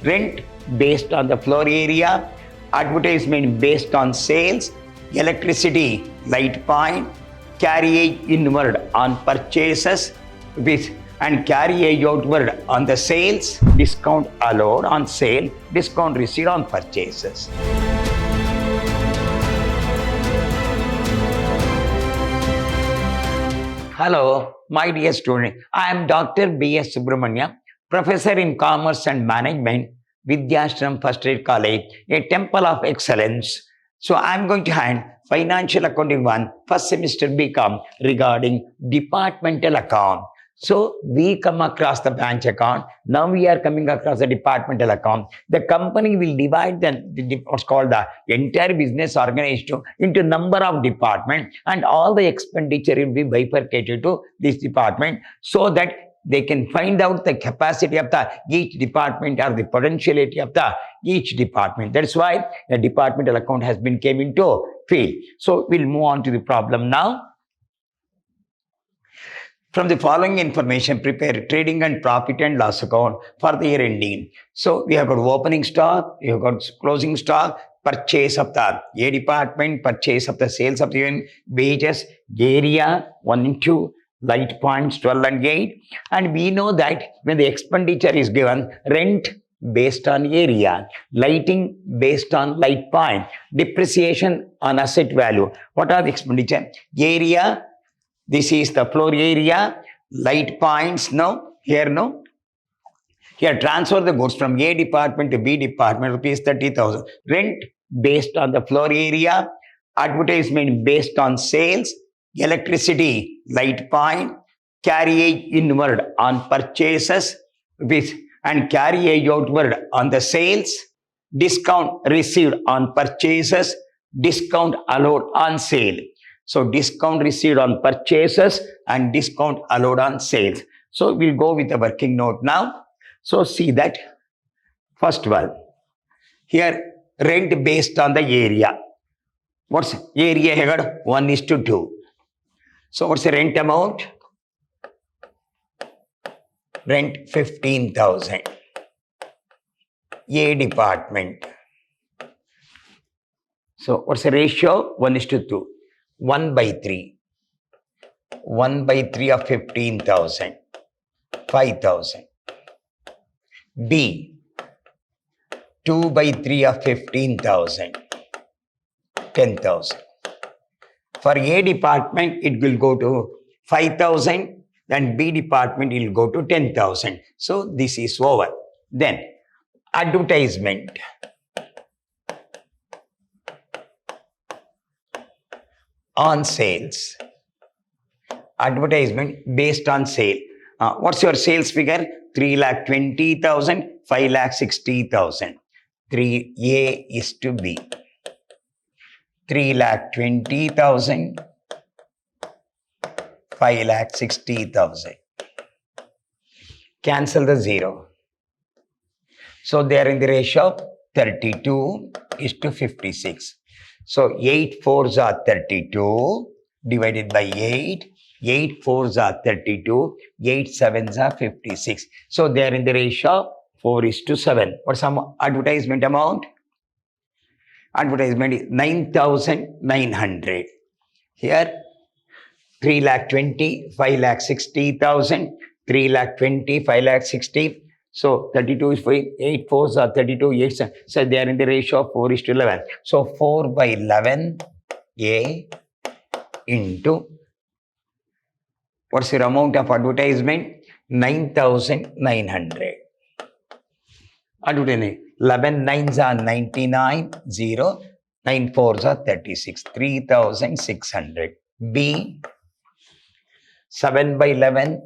rent based on the floor area, advertisement based on sales, electricity, light point, carriage inward on purchases, and carriage outward on the sales, discount allowed on sale, discount received on purchases. Hello, my dear student. I am Dr. B.S. Subramanya, Professor in Commerce and Management, Vidyashram First Aid College, a temple of excellence. So I am going to hand Financial Accounting 1, first semester BCom regarding departmental account. So we come across the branch account. Now we are coming across the departmental account. The company will divide what's called the entire business organization into number of departments, and all the expenditure will be bifurcated to this department so that they can find out the capacity of the each department or the potentiality of the each department. That's why the departmental account has been came into field. So we'll move on to the problem now. From the following information, prepare trading and profit and loss account for the year ending. So we have got opening stock, we have got closing stock, purchase of the A department, purchase of the sales of the unit, wages, area 1 and 2, light points 12 and 8. And we know that when the expenditure is given, rent based on area, lighting based on light point, depreciation on asset value. What are the expenditure? Area, this is the floor area, light points, here transfer the goods from A department to B department, rupees 30,000. Rent based on the floor area, advertisement based on sales, electricity, light point, carriage inward on purchases, and carriage outward on the sales, discount received on purchases, discount allowed on sale. So discount received on purchases and discount allowed on sales. So we'll go with the working note now. So see that first one. Here rent based on the area. What's area here? 1:2. So what's the rent amount? Rent 15,000. A department. So what's the ratio? 1:2. 1/3. 1/3 of 15,000. 5,000. B. 2/3 of 15,000. 10,000. For A department, it will go to 5,000, and B department will go to 10,000. So this is over. Then advertisement. On sales. Advertisement based on sale. What's your sales figure? 3,20,000, 5,60,000. 3A is to B. 3,20,000, 5,60,000. Cancel the 0. So they are in the ratio 32:56. So 8 4s are 32 divided by 8. 8 4s are 32. 8 7s are 56. So they are in the ratio 4:7. What's some advertisement amount? Advertisement is 9,900. Here 3,20,000, 5,60,000. 3,20,000, 5,60,000. So 32 is 8 4s are 32, 8 7. So they are in the ratio of 4:11. So 4/11 A into, what's your amount of advertisement? 9,900. Advertisement. 11 9s are 99, 0. 9 4s are 36. 3,600. B. 7/11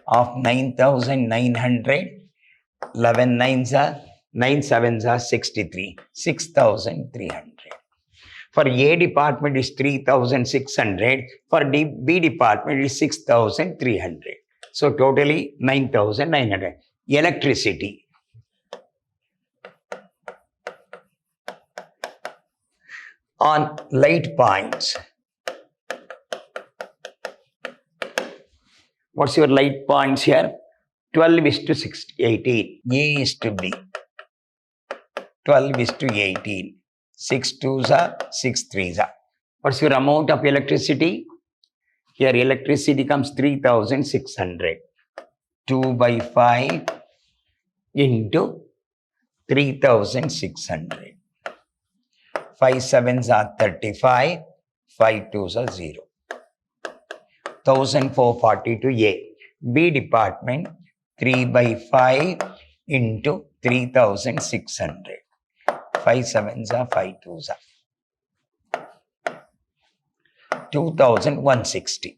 of 9,900. 11 9s are 9 7s are 63. 6,300. For A department is 3,600. For B department is 6,300. So totally 9,900. Electricity. On light points. What's your light points here? 12 is to 18. A is to B. 12 is to 18. 6 twos are 6 threes are. What's your amount of electricity? Here electricity comes 3600. 2 by 5 into 3600. 5 sevens are 35. 5 twos are 0. 1440 to A. B department 3 by 5 into 3600. 5 sevens are 5 twos are 2160.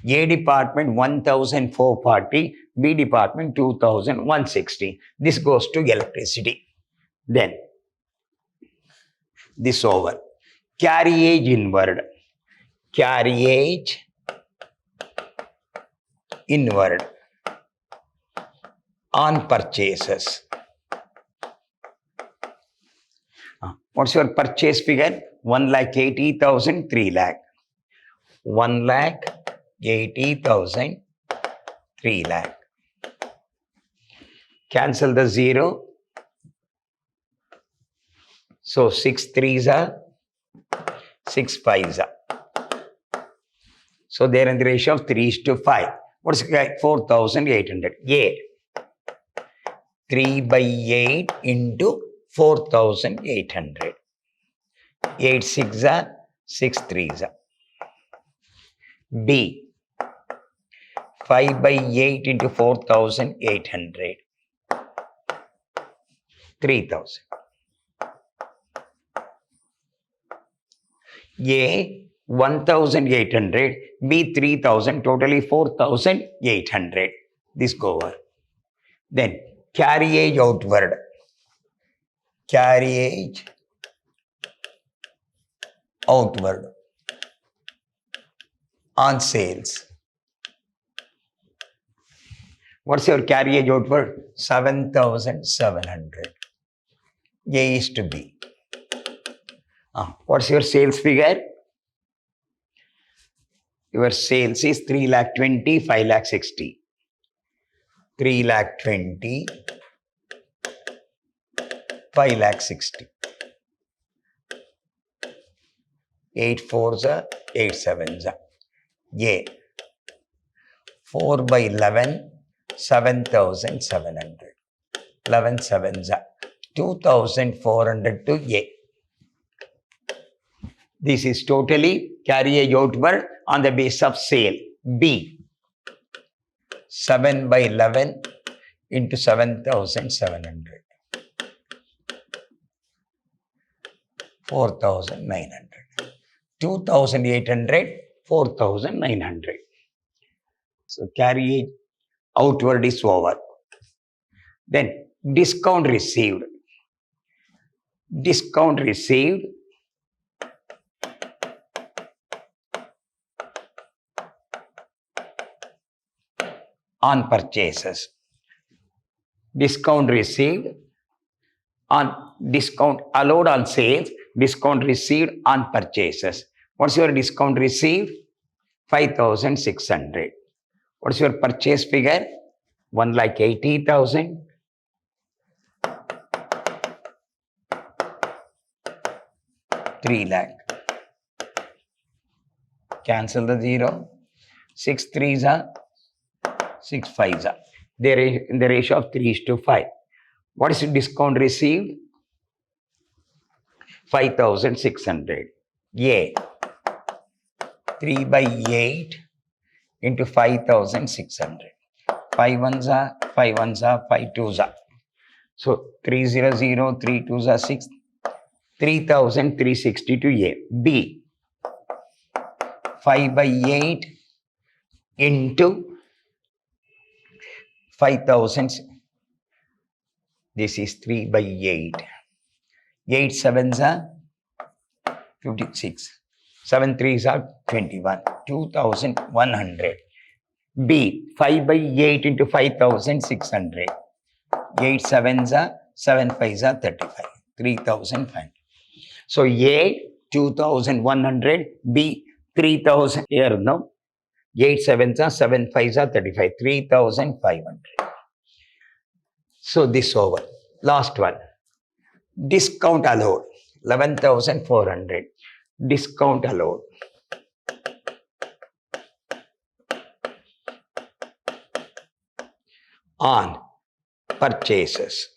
A department 1440, B department 2160. This goes to electricity. Then this over. Carriage inward. Carriage inward on purchases. What's your purchase figure? 1,80,000, 3 lakh. 1,80,000, 3 lakh. Cancel the 0. So 6 threes are 6 fives are. So they're in the ratio of 3 to 5. What's 4,800? A. 3 by 8 into 4,800. 8 6 are 6 threes are. B. 5 by 8 into 4,800. 3,000. A. 1,800. B. 3,000. Totally 4,800. This go over. Then carriage outward. Carriage outward on sales. What's your carriage outward? 7,700. A is to B. What's your sales figure? Your sales is 3,20,000, 5,60,000. 3,20,000, 5,60,000. 8 fours are 8 sevens are. A. 4 by 11, 7,700. 11 sevens are 2,400 to A. This is totally carriage outward on the base of sale. B. 7 by 11 into 7,700. 4,900. 2,800, 4,900. So carriage outward is over. Then discount received. Discount received on purchases. Discount received on discount allowed on sales. Discount received on purchases. What's your discount received? 5,600. What's your purchase figure? 1,80,000. 3 lakh. Cancel the 0. 6 threes are 6 fives are. They're in the ratio of 3 to 5. What is the discount received? 5,600. A. 3 by 8 into 5,600. 5 ones are 5 ones are 5 twos are. So 300, 3 twos are 6. 3,360 to A. B. 5 by 8 into 5,000. This is 3 by 8. 8 sevens are 56. 7 threes are 21. 2,100. B. 5 by 8 into 5,600. 8 sevens are 7 fives are 35. 3,500. So A 2,100. B 3,000. Here now 8 sevens are 7 fives are 35. 3,500. So this over. Last one. Discount allowed 11,400. Discount allowed. On purchases.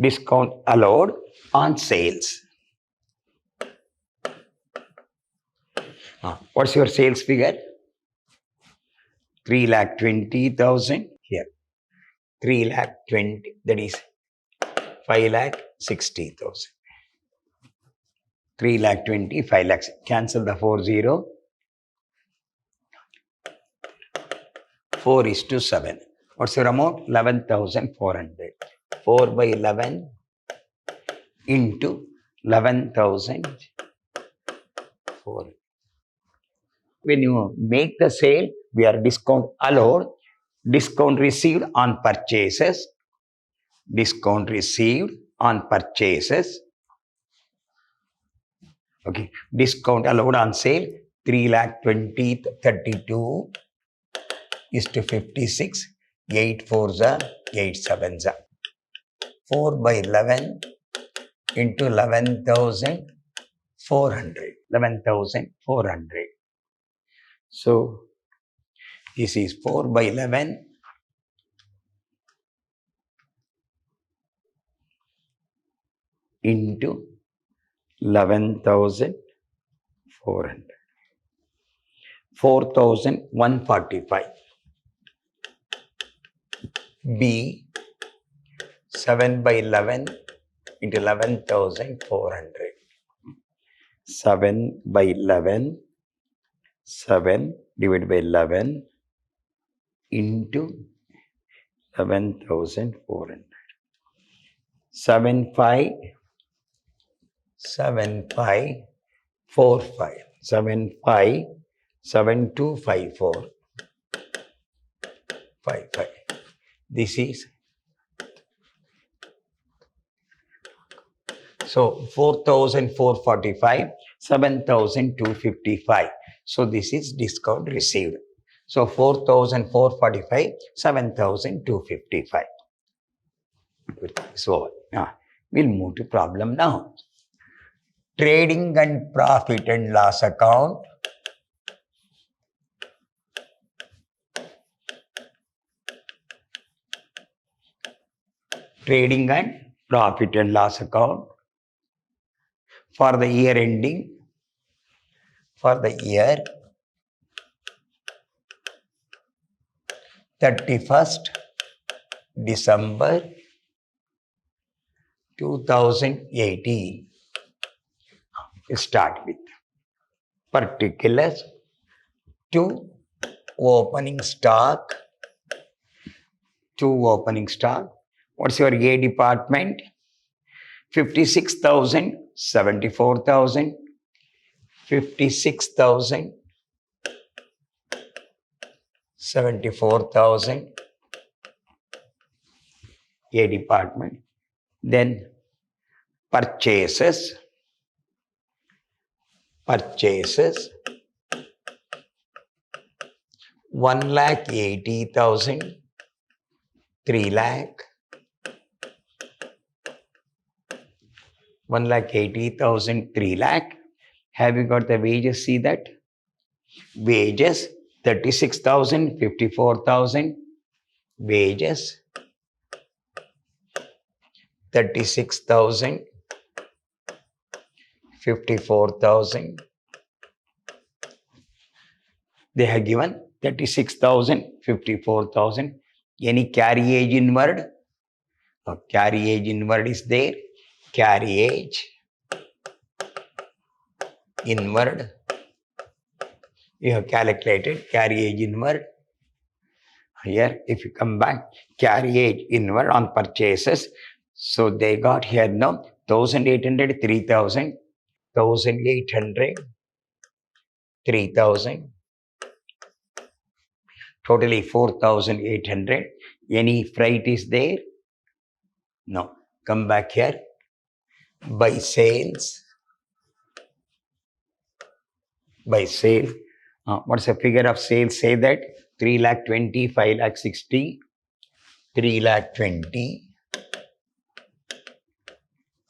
Discount allowed on sales. What's your sales figure? 3,20,000 here. 3,20,000, that is 5,60,000. 3,20,000, 5 lakhs. Cancel the 40. 4:7. What's your amount? 11,400. 4 by 11 into 11,400. When you make the sale, we are discount allowed, discount received on purchases, discount received on purchases. Okay, discount allowed on sale 3,20,32 is to 56, 8 4s are 8 7s are 4 by 11 into 11,400. 11,400. So this is 4 by 11 into 11,400. 4,145. B 7 by 11 into 11,400. 7 by 11, 7 divided by 11 into 11,400. 7545. 7254. 55. This is so 4,445, 7,255. So this is discount received. So 4,445, 7,255. So we'll move to problem now. Trading and profit and loss account. Trading and profit and loss account for the year ending, for the year 31st December 2018. We start with particulars to opening stock. To opening stock. What's your A department? 56,000, 74,000, 56,000, 74,000. A department. Then purchases. 1,80,000, 3 lakh. 1,80,000, 3 lakh. Have you got the wages? See that? Wages 36,000, 54,000. Wages 36,000, 54,000. They have given 36,000, 54,000. Any carriage inward? No, carriage inward is there. Carriage inward. You have calculated carriage inward. Here, if you come back, carriage inward on purchases. So they got here now 1,800, 3,000, 1,800, 3,000. Totally 4,800. Any freight is there? No. Come back here. By sales. By sale. What's the figure of sales? Say that 3,20,000, 5,60,000, 3,20,000,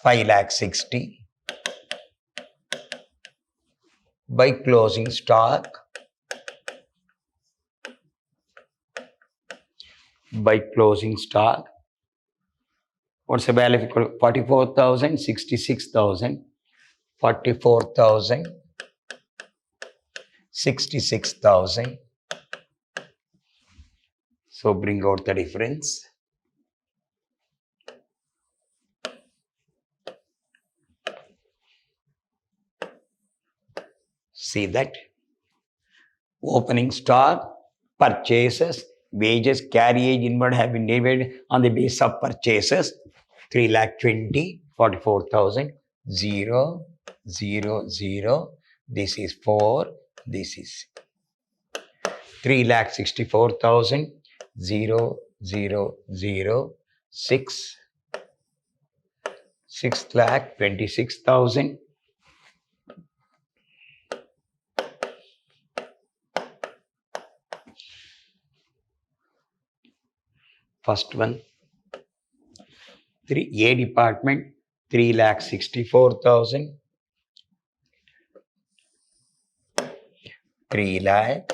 5 lakh 60 by closing stock what's the value of 44,000 66,000 44,000 66,000. So bring out the difference. See that opening stock, purchases, wages, carriage, inward have been divided on the basis of purchases. 3 lakh 20, 44,000, 0, 0, 0. This is 4, this is 3 lakh 64,000, 0, 0, 0, 6, 6 lakh 26,000. First one, A department, 3 lakh 64,000, 3 lakh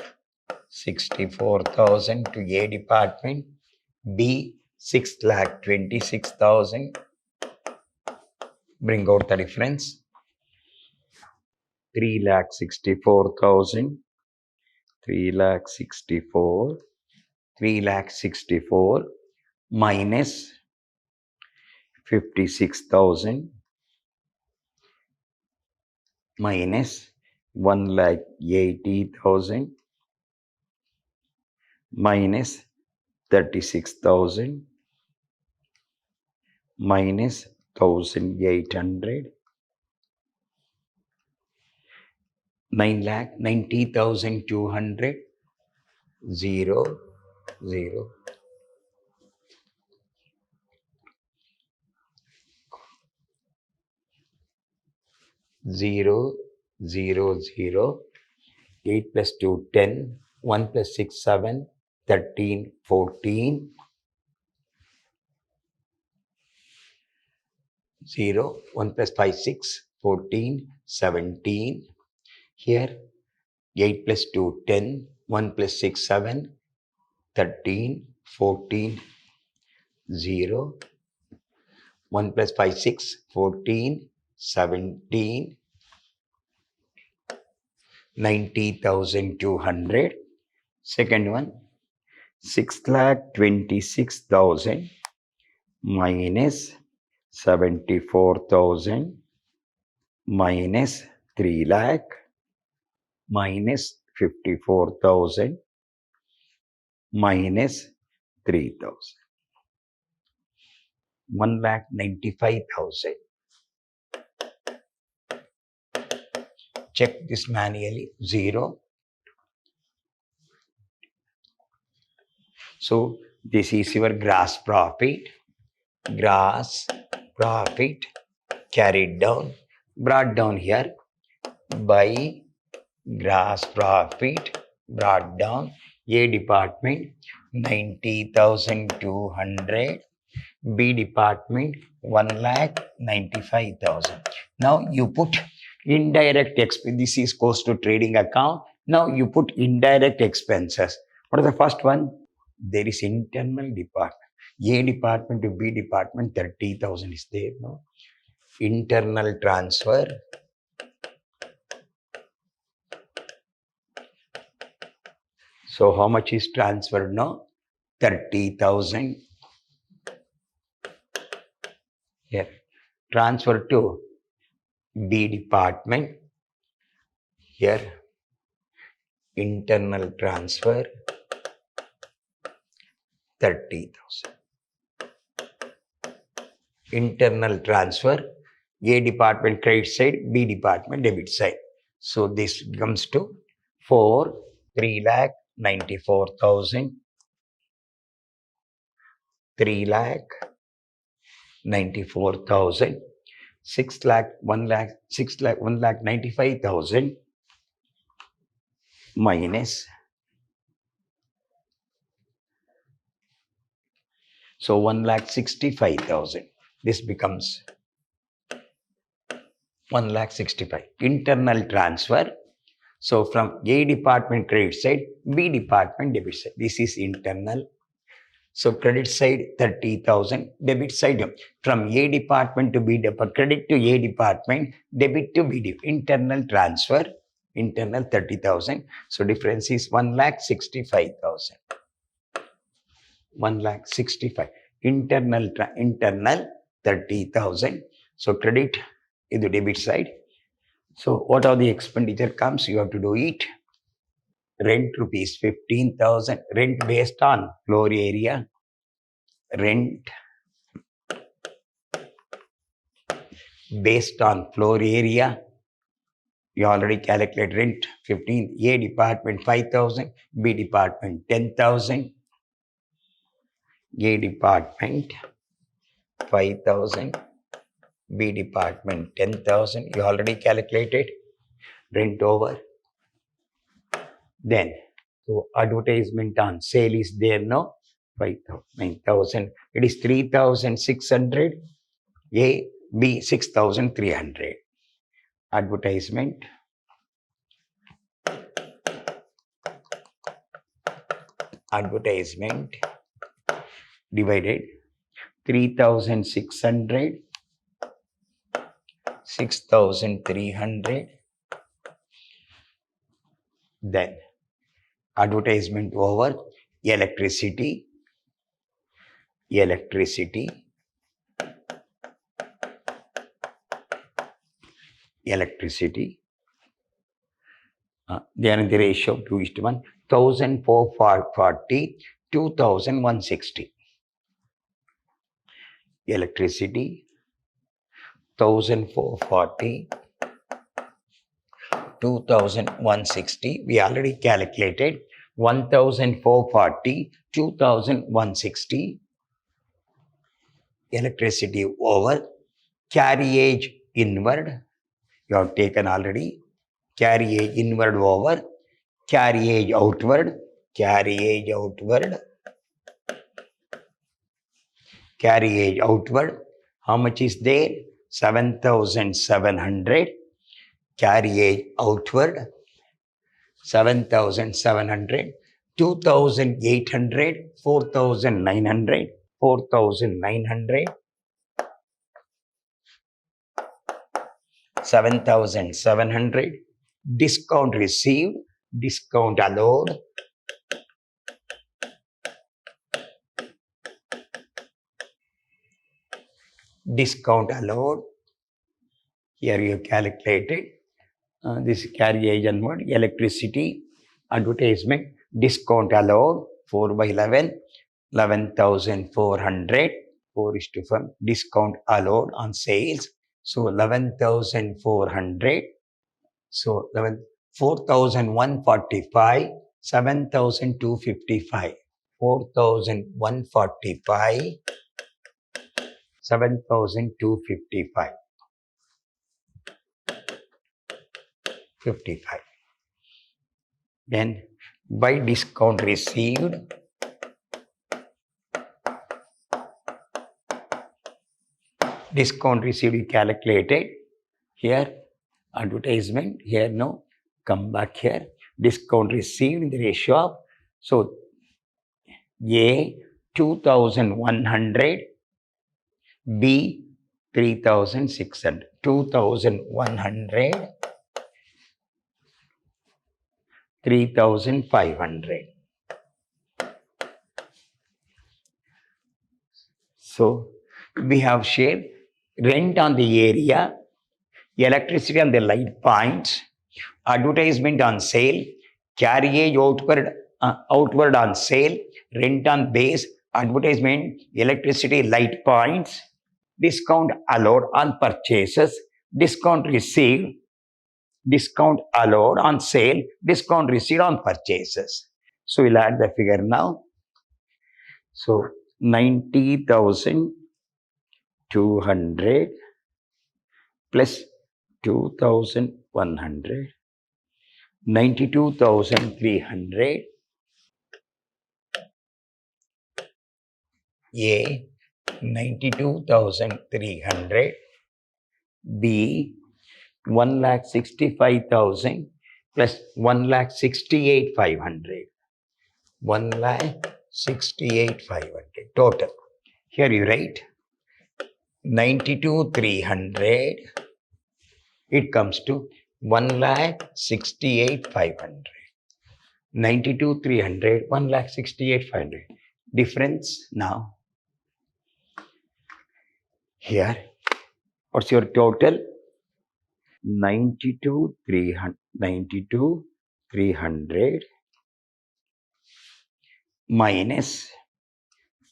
64,000 to A department, B 6 lakh 26,000. Bring out the difference. 3 lakh 64,000, 3 lakh 64, 3 lakh 64 minus 56,000 minus 1 lakh 80,000 minus 36,000 minus 1,800 9 lakh 90,200 0 0 0 0 0 8 plus 2 10 1 plus 6 7 13 14 0 1 plus 5 6 14 17 here 8 plus 2 10 1 plus 6 7 13 14 0 1 plus 5 6 14 17 90,200. Second one 6,26,000 minus 74,000 minus 3 lakh minus 54,000 minus 3,000. 1 lakh 95,000. Check this manually. 0. So this is your gross profit. Gross profit carried down, brought down here by gross profit brought down. A department 90,200. B department 1,95,000. Now you put indirect expense. This is cost to trading account. Now you put indirect expenses. What is the first one? There is internal department. A department to B department 30,000 is there. No? Internal transfer. So how much is transferred now? 30,000. Here. Transfer to B department. Here. Internal transfer. 30,000. Internal transfer. A department credit side, B department debit side. So this comes to 3,94,000. 3,94,000. 6 lakh 1 lakh 6 lakh 1,95,000 minus. So 1,65,000. This becomes 1,65,000. Internal transfer. So from A department credit side, B department debit side. This is internal. So credit side 30,000, debit side from A department to B department, credit to A department, debit to B department. Internal transfer, internal 30,000. So difference is 1,65,000. 1,65,000. Internal 30,000. So credit is the debit side. So what are the expenditure comes? You have to do it. Rent rupees 15,000. Rent based on floor area. Rent based on floor area. You already calculate rent 15. A department 5,000. B department 10,000. A department 5,000. B department 10,000. You already calculated rent over. Then, so advertisement on sale is there, no? 5,000, 9,000. It is 3,600. A, B 6,300. Advertisement. Advertisement divided 3,600, 6,300. Then advertisement over electricity, electricity, electricity. They are in the ratio of 2:1. 1,440, 2,160. Electricity, 1,440, 2,160. We already calculated 1,440, 2,160. Electricity over carriage inward. You have taken already. Carriage inward over carriage outward. Carriage outward. Carriage outward. How much is there? 7,700. Carriage outward. 7,700. 2,800. 4,900. 4,900. 7,700. Discount received. Discount allowed. Discount allowed. Here you calculated. This carriage onward. Electricity. Advertisement. Discount allowed. 4 by 11. 11,400. 4:1. Discount allowed on sales. So 11,400. So 4,145. 7,255. 4,145. 7,255. 55. Then by discount received. Discount received you calculated. Here advertisement. Here no. Come back here. Discount received in the ratio of. So A 2,100. B 3,600. 2,100. 3,500. So we have shared rent on the area, electricity on the light points, advertisement on sale, carriage outward on sale, rent on base, advertisement, electricity, light points, discount allowed on purchases, discount received, discount allowed on sale, discount received on purchases. So we'll add the figure now. So 90,200 plus 2,100, 92,300. A 92,300. B 1,65,000 plus 1,68,500. 1,68,500 total. Here you write 92,300. It comes to 1,68,500. 92,300, 1,68,500. Difference now. Here, what's your total? 92,300 minus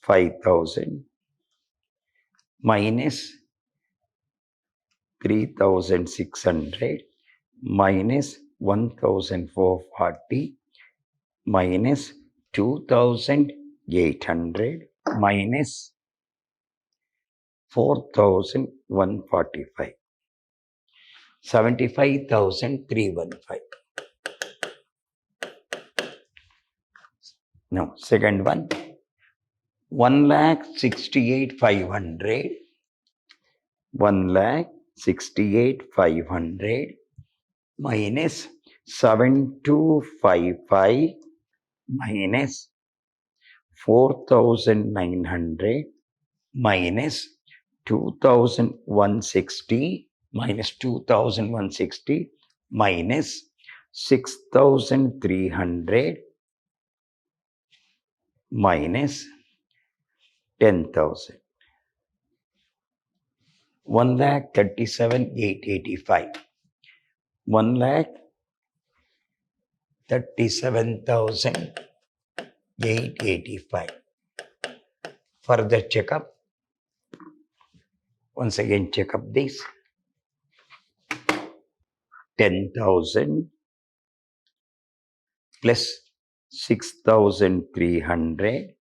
5,000 minus 3,600 minus 1,440 minus 2,800 minus 4,145. 75,315. Now, second one, 1,68,500. 1,68,500 minus 7,255 minus 4,900 minus 2,160 minus 2,160 minus 6,300 minus 10,000. 1,37,885. 1,37,885. Further checkup. Once again, check up this. 10,000 plus 6,300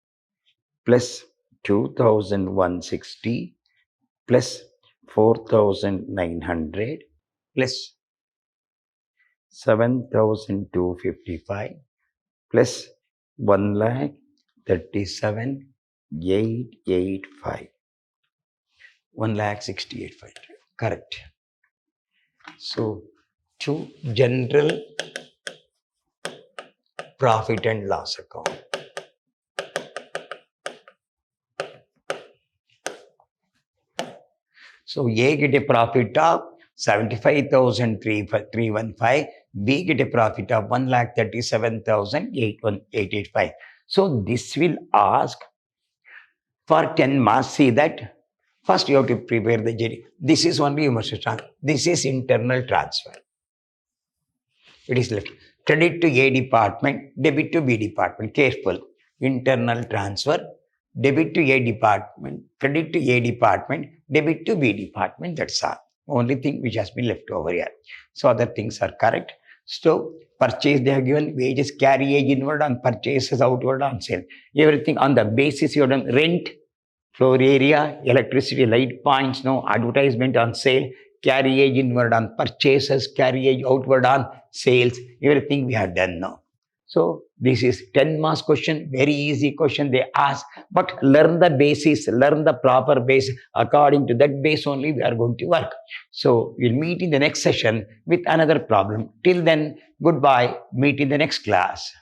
plus 2,160 plus 4,900 plus 7,255 plus 1,37,885. 1,68,500. Correct. So, to general profit and loss account. So, A get a profit of 75,315, B get a profit of 1,37,885. So, this will ask for 10 marks. See that first you have to prepare the JD. This is only you must start. This is internal transfer. It is left. Credit to A department, debit to B department. Careful. Internal transfer. Debit to A department, credit to A department, debit to B department. That's all. Only thing which has been left over here. So other things are correct. So purchase they have given, wages, carriage inward on purchases, outward on sale. Everything on the basis you have done rent, floor area, electricity, light points, no advertisement on sale, carriage inward on purchases, carriage outward on sales. Everything we have done now. So this is 10 marks question, very easy question they ask, but learn the basis, learn the proper base. According to that base only we are going to work. So we'll meet in the next session with another problem. Till then, goodbye, meet in the next class.